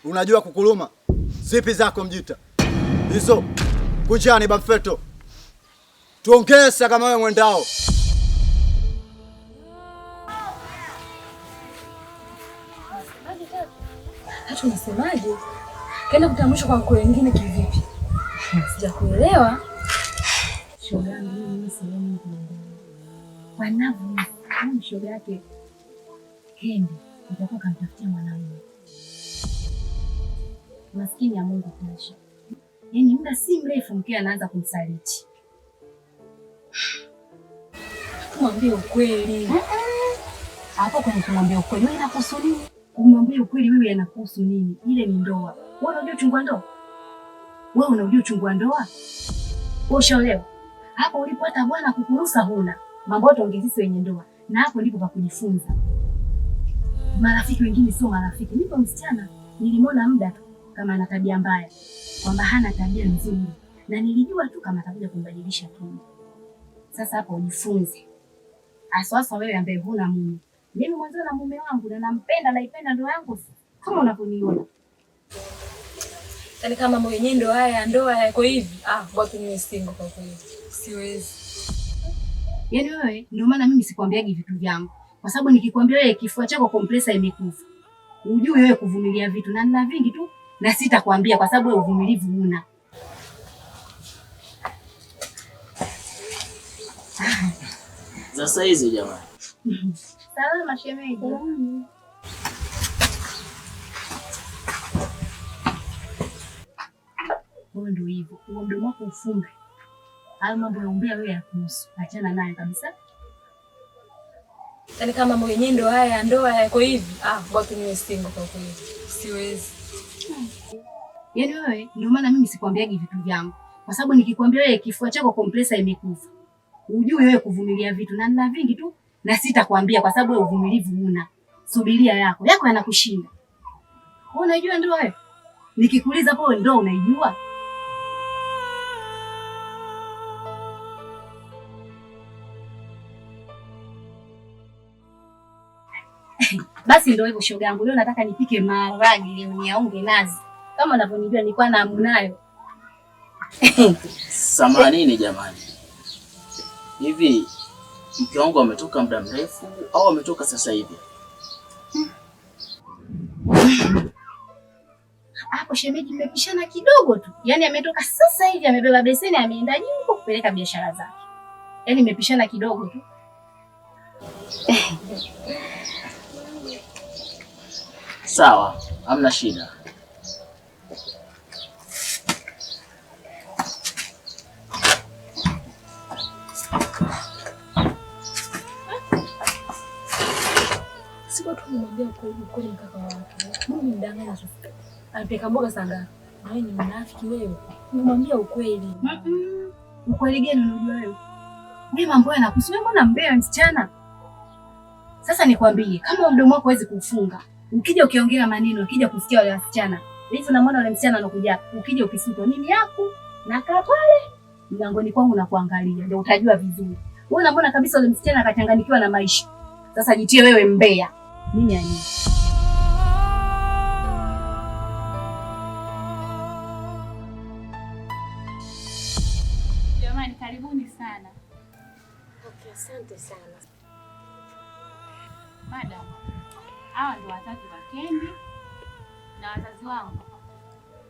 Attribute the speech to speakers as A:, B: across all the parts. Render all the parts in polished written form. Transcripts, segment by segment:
A: Unajua kukuluma? Zipi zako Mjita? Hizo. Kunjani Bamfeto. Tuongeza kama wewe mwendao.
B: Hata unasemaje? Kaenda kutambulisha kwa mkoa wengine kivipi? Sijakuelewa.
C: Shoga yangu mimi sehemu wanavyo shoga yake Kendi nitakuwa kamtafutia mwanamume. Maskini ya Mungu kuisha. Yaani muda si mrefu mke anaanza kumsaliti.
B: Mwambie ukweli.
C: Hapo kwenye kumwambia ukweli wewe inakuhusu nini? Kumwambia ukweli wewe inakuhusu nini? Ile ni ndoa. Wewe unajua uchungu wa ndoa? Wewe unajua uchungu wa ndoa? Wewe ushaolewa? Hapo ulipo hata bwana kukuruhusa huna. Mambo yote ongezisi wenye ndoa. Na hapo ndipo pa kujifunza. Marafiki wengine sio marafiki. Nipo msichana nilimwona muda tu kama ana tabia mbaya. Kwamba hana tabia nzuri. Na nilijua tu kama atakuja kumbadilisha tu. Sasa hapo ujifunze. Aswaswa wewe ambaye huna mume. Mimi mwanzo na mume wangu na nampenda naipenda ndoa yangu kama unavyoniona.
B: Yaani kama mwenyewe ndoa yako hivi, watu ni single kwa kweli. Siwezi.
C: Yaani wewe ndio maana mimi sikwambiagi vitu vyangu. Kwa sababu nikikwambia wewe kifua chako compressor imekufa. Ujue wewe kuvumilia vitu na nina vingi tu na sitakwambia kwa sababu wewe uvumilivu huna.
D: Sasa hizi jamani.
C: Salama shemeji. Wewe ndio hivyo. Huo mdomo wako ufumbe. Hayo mambo ya umbea wewe yakuhusu. Achana naye kabisa.
B: Yaani kama mwenyewe ndoa yako hivi, watu ni single kwa kweli. Siwezi.
C: Yaani wewe ndio maana mimi sikwambiagi vitu vyangu. Kwa sababu nikikwambia wewe kifua chako compressor imekufa. Ujue wewe kuvumilia vitu na nina vingi tu na sitakwambia kwa sababu wewe uvumilivu huna. Subiria yako yanakushinda. Wewe unajua ndoa wewe? Nikikuuliza hapo ndoa unaijua? Basi ndio hivyo shoga yangu. Leo nataka nipike maharage leo niaunge nazi. Kama unavyonijua nilikuwa na hamu nayo.
D: Samanini jamani. Hivi mke wangu ametoka muda mrefu au ametoka sasa hivi?
C: Hapo shemeji mmepishana kidogo tu. Yaani ametoka sasa hivi amebeba beseni ameenda juu kupeleka biashara zake. Yaani mmepishana kidogo tu.
D: Sawa, hamna shida.
B: Siko tu kumwambia ukweli mkaka wake. Mimi mdanganya tu. Alipeka mboga saa ngapi? Wewe ni mnafiki wewe. Nimwambia ukweli.
C: Ukweli gani unajua wewe? Mimi mambo yanakuhusu wewe, mbona mbea msichana? Sasa nikwambie, kama mdomo wako hawezi kufunga, ukija ukiongea maneno, ukija kusikia wale wasichana, hivi na mwana wale msichana anakuja, ukija ukisutwa mimi yako na kaa pale mlangoni kwangu na kuangalia, ndio utajua vizuri. Wewe unaona kabisa wale msichana akachanganyikiwa na maisha. Sasa jitie wewe mbea. Mimi yani.
E: Jamani karibuni sana.
C: Okay, asante sana.
E: Madam, hawa ndio wazazi wa Kendi na wazazi wangu.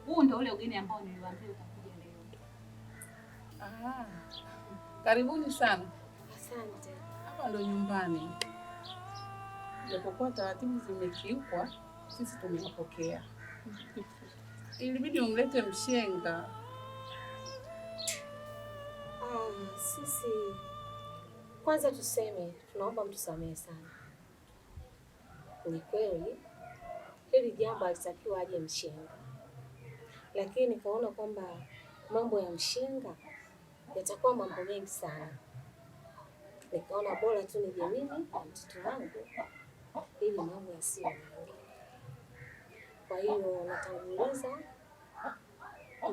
E: Huu ndio ule ugeni ambao niliwaambia utakuja leo.
F: Karibuni sana.
C: Asante.
F: Hapa ndo nyumbani. Japokuwa taratibu zimekiukwa, sisi tumewapokea. Ilibidi umlete mshenga.
G: Sisi kwanza tuseme tunaomba mtusamehe sana. Ni kweli hili jambo alitakiwa aje mshenga, lakini nikaona kwamba mambo ya mshenga yatakuwa mambo mengi sana. Nikaona bora tu nije mimi na mtoto wangu ili mambo yasiwe mengi. Kwa hiyo natanguliza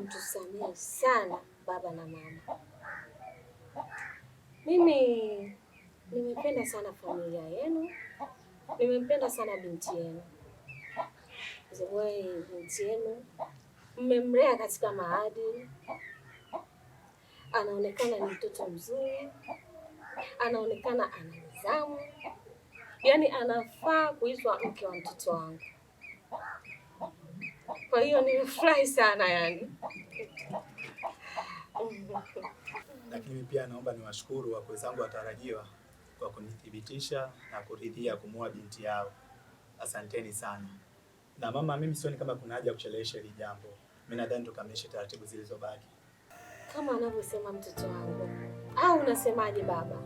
G: mtusamehe sana baba na mama. Mimi nimependa sana familia yenu, nimempenda sana binti yenu. Wewe binti yenu mmemlea katika maadili, anaonekana ni mtoto mzuri, anaonekana ana nidhamu, yaani anafaa kuitwa mke wa mtoto wangu. Kwa hiyo nimefurahi sana yani.
H: Lakini pia naomba niwashukuru wakwe zangu watarajiwa kwa kunithibitisha na kuridhia kumuoa binti yao. Asanteni sana. Na mama, mimi sioni kama kuna haja ya kuchelewesha hili jambo. Mimi nadhani tukamilishe taratibu zilizobaki.
G: Kama anavyosema mtoto wangu. Au unasemaje baba?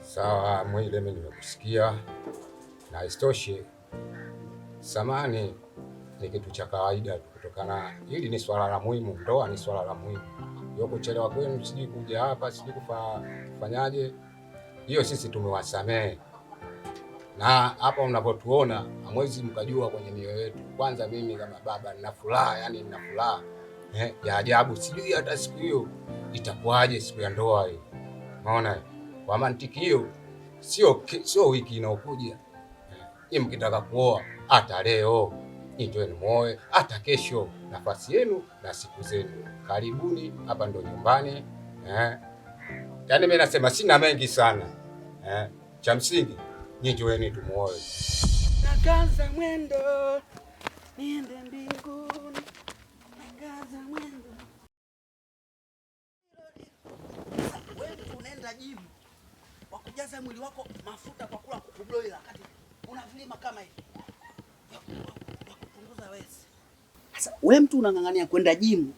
I: Sawa, Mwile, mimi nimekusikia. Na isitoshe, samani ni kitu cha kawaida kutokana, hili ni swala la muhimu, ndoa ni swala la muhimu. Hiyo kuchelewa kwenu, sijui kuja hapa, sijui kufanyaje, hiyo sisi tumewasamehe. Na hapa mnapotuona hamwezi mkajua kwenye mioyo yetu. Kwanza mimi kama baba nina furaha, yani nina furaha ya ajabu. Sijui hata siku hiyo itakuwaje, siku ya ndoa hiyo. Unaona? Kwa mantiki hiyo sio wiki inayokuja. Mkitaka kuoa hata leo nitoeni muoe, hata kesho, nafasi yenu na siku zenu. Karibuni, hapa ndo nyumbani. Yaani mimi nasema sina mengi sana. Cha msingi nitoeni tumuoe.
J: Nakaza mwendo niende mbinguni. Nakaza mwendo. Wewe unaenda jimu wa kujaza mwili wako mafuta kwa kula kubloila wakati una vilima kama hivi. Kupunguza wezi. Sasa wewe mtu unang'ang'ania kwenda jimu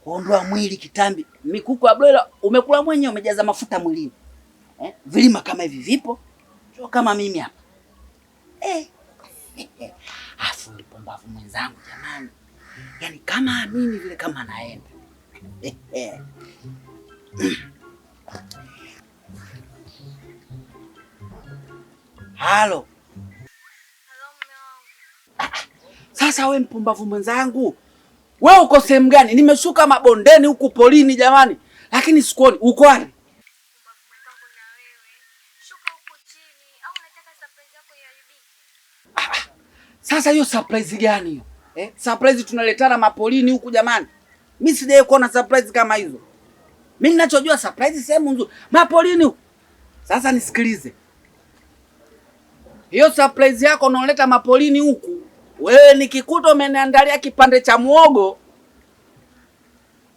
J: kuondoa mwili kitambi. Mikuku ya bloila umekula mwenyewe, umejaza mafuta mwilini. Vilima kama hivi vipo. Sio kama mimi hapa. Afu mpumbavu mwenzangu jamani. Yaani kama mimi vile kama naenda. Halo. Sasa we mpumbavu mwenzangu, wewe uko sehemu gani? Nimeshuka mabondeni huku polini jamani, lakini sikuoni. Uko wapi? Sasa hiyo surprise gani hiyo? Surprise tunaletana mapolini huku jamani. Mimi sijawahi kuona surprise kama hizo. Mimi ninachojua surprise sehemu nzuri mapolini huku. Sasa nisikilize. Hiyo surprise yako unaoleta mapolini huku, wewe nikikuta umeniandalia kipande cha muogo,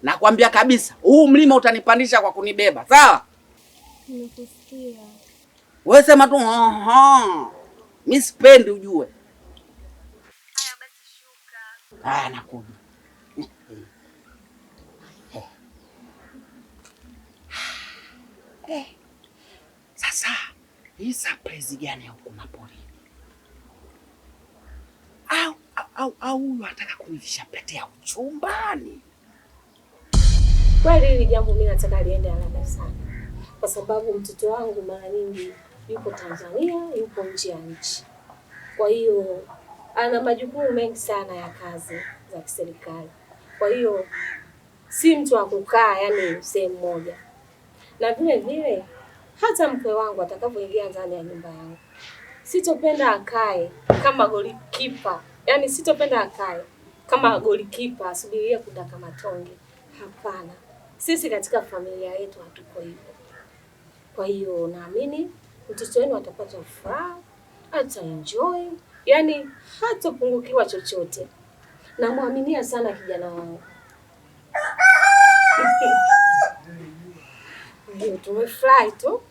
J: nakwambia kabisa, huu mlima utanipandisha kwa kunibeba, sawa?
G: Nimekusikia.
J: Wewe sema tu mimi sipendi ujue.
G: Haya basi shuka.
J: Nakuja. Sasa hii surprise gani huko mapolini? Au huyu anataka kunivisha pete ya uchumbani?
G: Kweli hili jambo mimi nataka liende haraka sana. Kwa sababu mtoto wangu mara nyingi yuko Tanzania, yuko nje ya nchi. Kwa hiyo ana majukumu mengi sana ya kazi za kiserikali. Kwa hiyo si mtu wa kukaa yani sehemu moja. Na vile vile hata mke wangu atakapoingia ndani ya nyumba yangu, sitopenda akae kama golikipa. Yaani sitopenda akae kama golikipa asubiria kudaka matonge. Hapana. Sisi katika familia yetu hatuko hivyo. Kwa hiyo naamini mtoto wenu atapata furaha, ataenjoy, yaani hatapungukiwa chochote. Namuaminia sana kijana wangu. Ndio tumefurahi tu.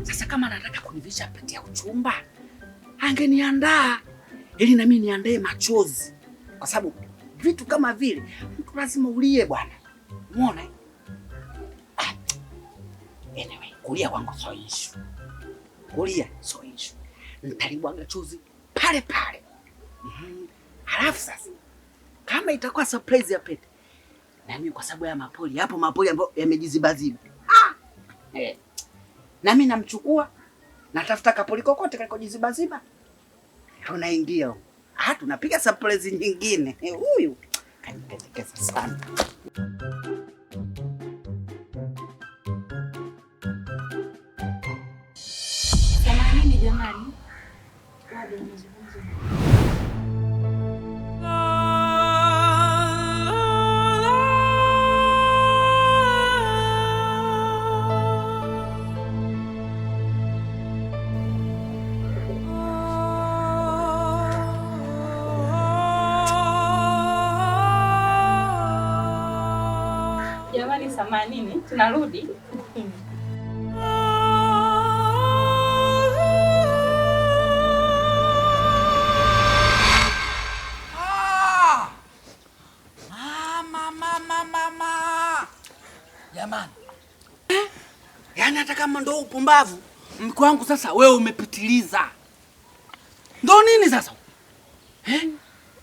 J: Sasa kama anataka kunivisha pete ya uchumba, angeniandaa ili na mimi niandae machozi. Kwa sababu vitu kama vile mtu lazima ulie bwana. Umeona? Anyway, kulia kwangu sio issue. Kulia sio issue. Nitalibwaga chozi pale pale. Halafu sasa kama itakuwa surprise ya pete, na mimi kwa sababu ya mapoli, hapo mapoli ambayo yamejizibaziba. Na mimi namchukua, natafuta kapoli kokote kalikojizibaziba. Tunaingia huko. Tunapiga surprise nyingine. Huyu kanipendekeza sana.
E: Kama nini? Tunarudi.
J: Mama. Jamani. Yaani hata kama ndo upumbavu, mke wangu sasa wewe umepitiliza. Ndo nini sasa?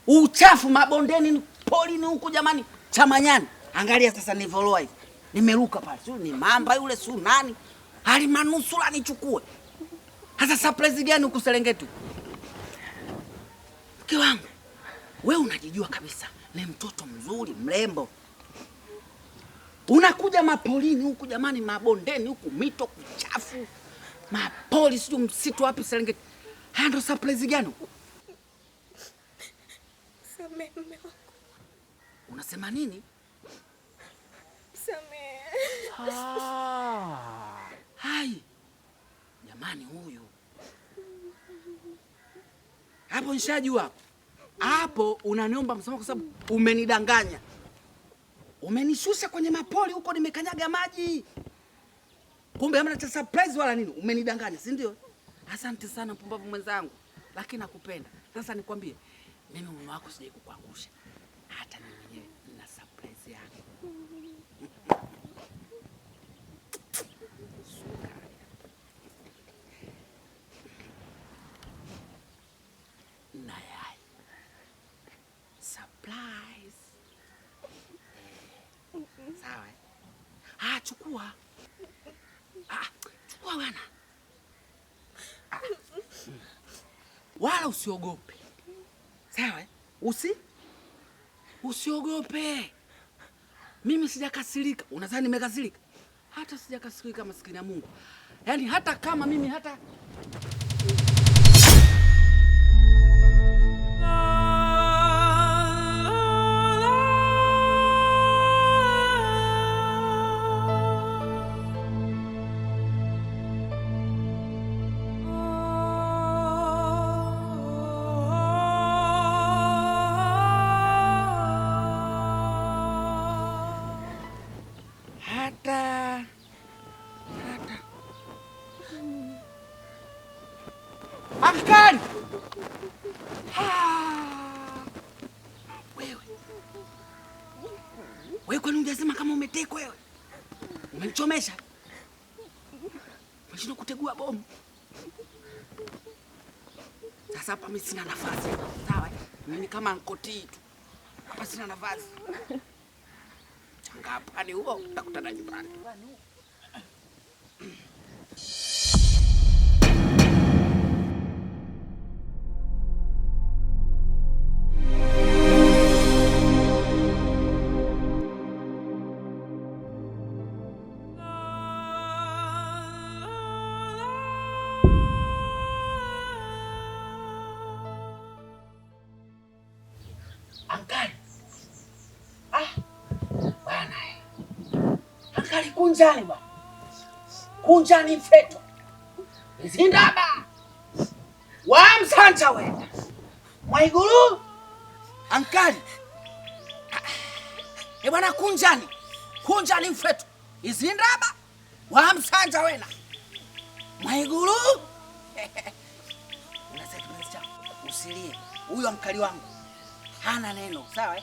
J: Uchafu mabondeni, polini huku jamani, Chamanyani. Angalia sasa nivoloa hivi. Nimeruka pale. Sio ni mamba yule, sio nani? Hali manusura nichukue. Sasa surprise gani huku Serengeti? Mke wangu, wewe unajijua kabisa ni mtoto mzuri, mrembo. Unakuja mapolini huku jamani, mabondeni huku, mito kuchafu. Mapoli sio msitu wapi Serengeti. Haya ndo surprise gani huku?
K: Samehe mume wangu.
J: Unasema nini?
K: Samehe.
J: Hai. Jamani huyu. Hapo nishajua. Hapo unaniomba msamaha kwa sababu umenidanganya. Umenishusha kwenye mapoli huko nimekanyaga maji. Kumbe hamna cha surprise wala nini. Umenidanganya, si ndio? Asante sana mpumbavu mwenzangu. Lakini nakupenda. Sasa nikwambie, mimi mume wako sijai kukuangusha. Hata mimi mwenyewe nina surprise yako. Nayai. Surprise. Sawa. Chukua. Chukua bwana. Wala usiogope. Sawa? Usiogope. Mimi sijakasirika. Unadhani nimekasirika? Hata sijakasirika, maskini ya Mungu. Yaani hata kama mimi hata Askari! Wewe kwani ungesema kama umetekwa wewe? Umenichomesha. Umeshinda kutegua bomu. Sasa hapa mimi sina nafasi. Sawa? Mimi kama nkoti tu. Hapa sina nafasi. Changapani huo utakutana nyumbani. Kunjani bwana. Kunjani mfeto. Zindaba. Wamsanja wenda. Mwaiguru. Ankali. Bwana kunjani. Kunjani mfeto. Izindaba. Wamsanja wenda. Mwaiguru. Unasema usilie. Huyo ankali wangu hana neno, sawa?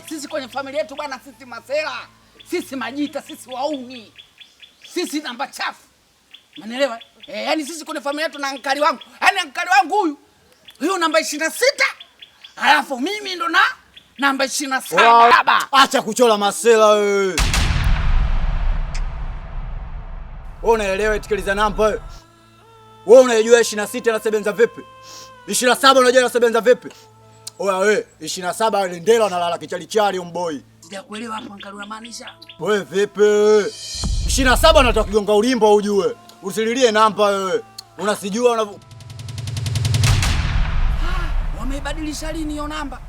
J: Sisi kwenye familia yetu bwana, sisi masela. Sisi majita, sisi wauni. Sisi namba chafu. Umeelewa? Yaani sisi kwenye familia yetu na ankali wangu. Yaani ankali wangu huyu namba 26. Alafu mimi ndo na namba 27 baba.
A: Acha kuchola masela wewe. Wewe unaelewa itikiliza namba wewe? Wewe unajua 26 na sebenza vipi? 27 unajua na sebenza vipi? Oya wewe, 27 ile ndela analala kichalichali umboi.
J: Sijakuelewa hapo ankali unamaanisha.
A: Wewe vipi? 27 nataka kigonga ulimbo ujue. Usililie namba wewe. Unasijua una
J: Wameibadilisha lini hiyo namba?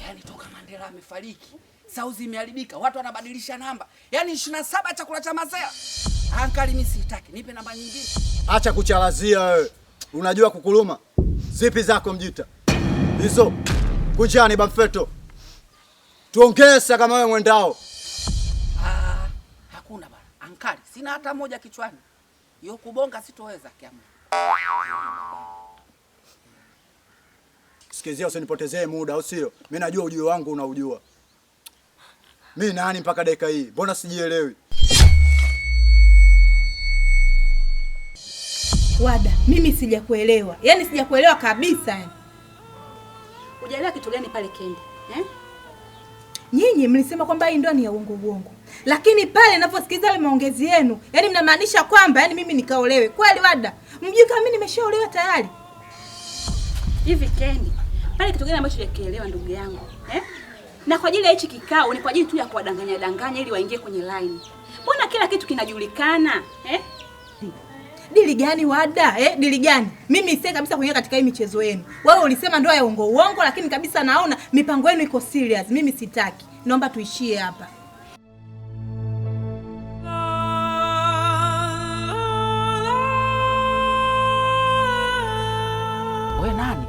J: Yaani toka Mandela amefariki, sauzi imeharibika, watu wanabadilisha namba. Yaani 27 chakula cha masela. Ankali mimi sitaki, nipe namba nyingine.
A: Acha kuchalazia wewe. Unajua kukuluma? Zipi zako mjita? Hizo. Kunjani bamfeto. Tuongeza kama wewe mwendao.
J: mkali, sina hata moja kichwani. Yo kubonga sitoweza kiamu.
A: Sikizia, usinipotezee muda, au sio? Mimi najua ujio wangu unaujua. Mimi nani mpaka dakika hii? Mbona sijielewi?
K: Wada, mimi sijakuelewa. Yaani sijakuelewa kabisa yani.
C: Hujaelewa kitu gani pale Kendi?
K: Nyinyi mlisema kwamba hii ndoa ni ya uongo. Lakini pale ninaposikiliza ile maongezi yenu, yani mnamaanisha kwamba yani mimi nikaolewe. Kweli Wada? Mjui kama mimi nimeshaolewa tayari.
C: Hivi Kendi, pale kitu gani ambacho hujakielewa ndugu yangu? Na kwa ajili ya hichi kikao ni kwa ajili tu ya kuwadanganya ili waingie kwenye line. Mbona kila kitu kinajulikana?
K: Dili gani Wada? Dili gani? Mimi sasa kabisa kuingia katika hii michezo yenu. Wewe ulisema ndoa ya uongo, lakini kabisa naona mipango yenu iko serious. Mimi sitaki. Naomba tuishie hapa.
J: Wewe nani?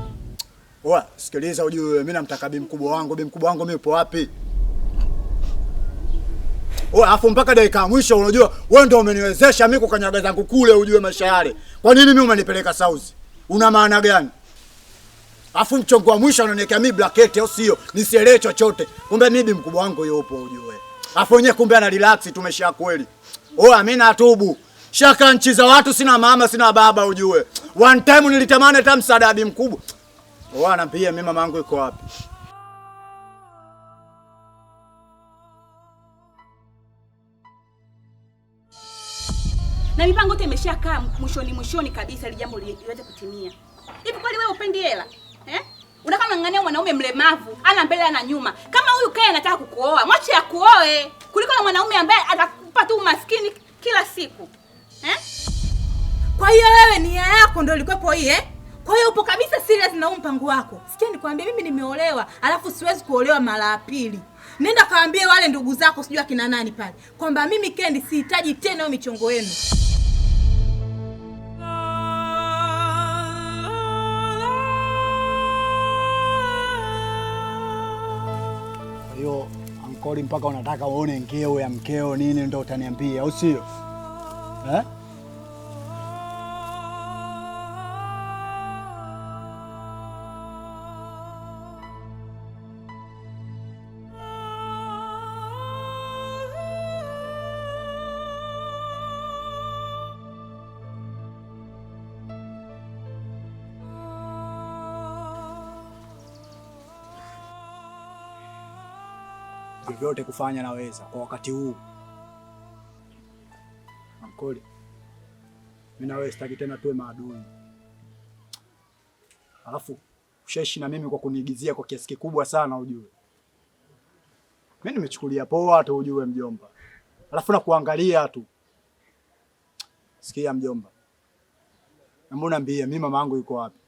A: Oa, sikiliza ujue mimi namtaka bi mkubwa wangu. Bi mkubwa wangu mimi upo wapi? Afu mpaka dakika ya mwisho unajua wewe ndio umeniwezesha mimi kukanyaga zangu kule ujue maisha yale. Kwa nini mimi umenipeleka South? Una maana gani? Afu mchongo wa mwisho unaniwekea mimi blacket au sio? Nisielewe chochote. Kumbe mimi mkubwa wangu yupo ujue. Afu wenyewe kumbe ana relax tumesha kweli. Mimi natubu. Shaka nchi za watu sina mama sina baba ujue. One time nilitamani hata msaada wa bi mkubwa. Anaambia mimi mama yangu yuko wapi?
C: Na mipango yote imeshakaa mwishoni kabisa ili jambo liweze kutimia. Hivi kweli wewe upendi hela? Unataka kung'ang'ania mwanaume mlemavu, ana mbele ana nyuma. Kama huyu kae anataka kukuoa, mwache akuoe. Kuliko na mwanaume ambaye atakupa tu umaskini kila siku.
K: Kwa hiyo wewe nia yako ndio ilikuwa hii Kwa hiyo upo kabisa serious na mpango wako. Sikia nikwambie mimi nimeolewa, alafu siwezi kuolewa mara ya pili. Nenda kaambie wale ndugu zako sijui akina nani pale kwamba mimi Kendi sihitaji tena hiyo michongo yenu.
A: Hiyo ankoli mpaka unataka uone ngeo ya mkeo nini ndio utaniambia au sio? Vyote kufanya naweza kwa wakati huu. Ankoli, mimi na wewe sitaki tena tuwe maadui. Alafu usheshi na mimi kwa kuniigizia kwa kiasi kikubwa sana ujue. Mimi nimechukulia poa tu ujue mjomba. Alafu na kuangalia tu. Sikia mjomba. Mbona niambie mimi mama yangu yuko wapi?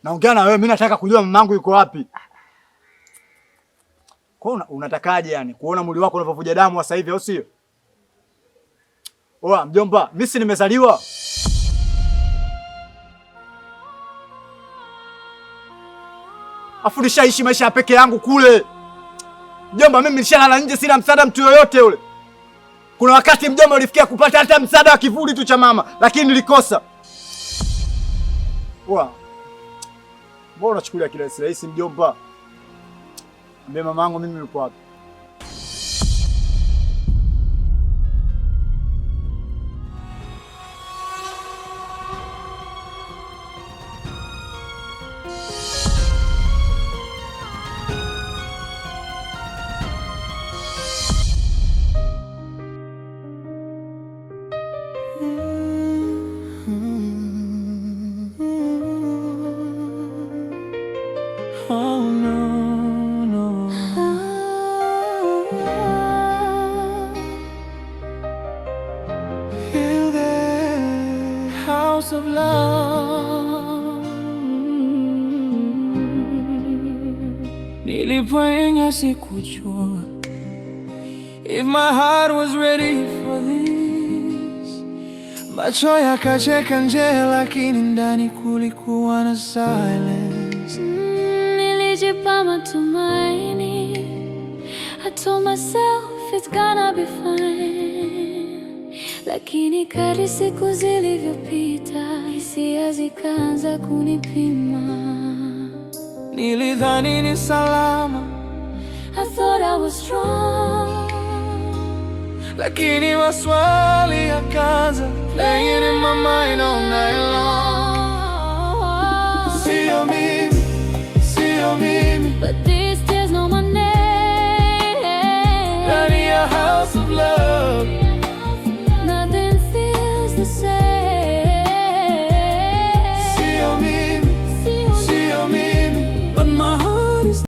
A: Naongea na wewe, mimi nataka kujua mama yangu yuko wapi. Kwa unatakaje yani? Kuona mwili wako unavyovuja damu sasa hivi au sio? Mjomba, mimi si nimezaliwa. Afu nishaishi maisha ya peke yangu kule. Mjomba, mimi nishalala nje sina msaada mtu yoyote yule. Kuna wakati mjomba ulifikia kupata hata msaada wa kivuli tu cha mama, lakini nilikosa. Mbona unachukulia kila rahisi mjomba? Mbona mamangu mimi yuko wapi?
L: Of love. Nilipoingia sikujua if my heart was ready for this. Macho yakacheka nje lakini ndani kulikuwa na silence.
M: Nilijipa matumaini. I told myself if it's gonna be fine. Lakini kadri siku zilivyopita, hisia zikaanza kunipima.
L: Nilidhani ni salama,
M: I thought I was strong,
L: lakini maswali yakaanza playing in my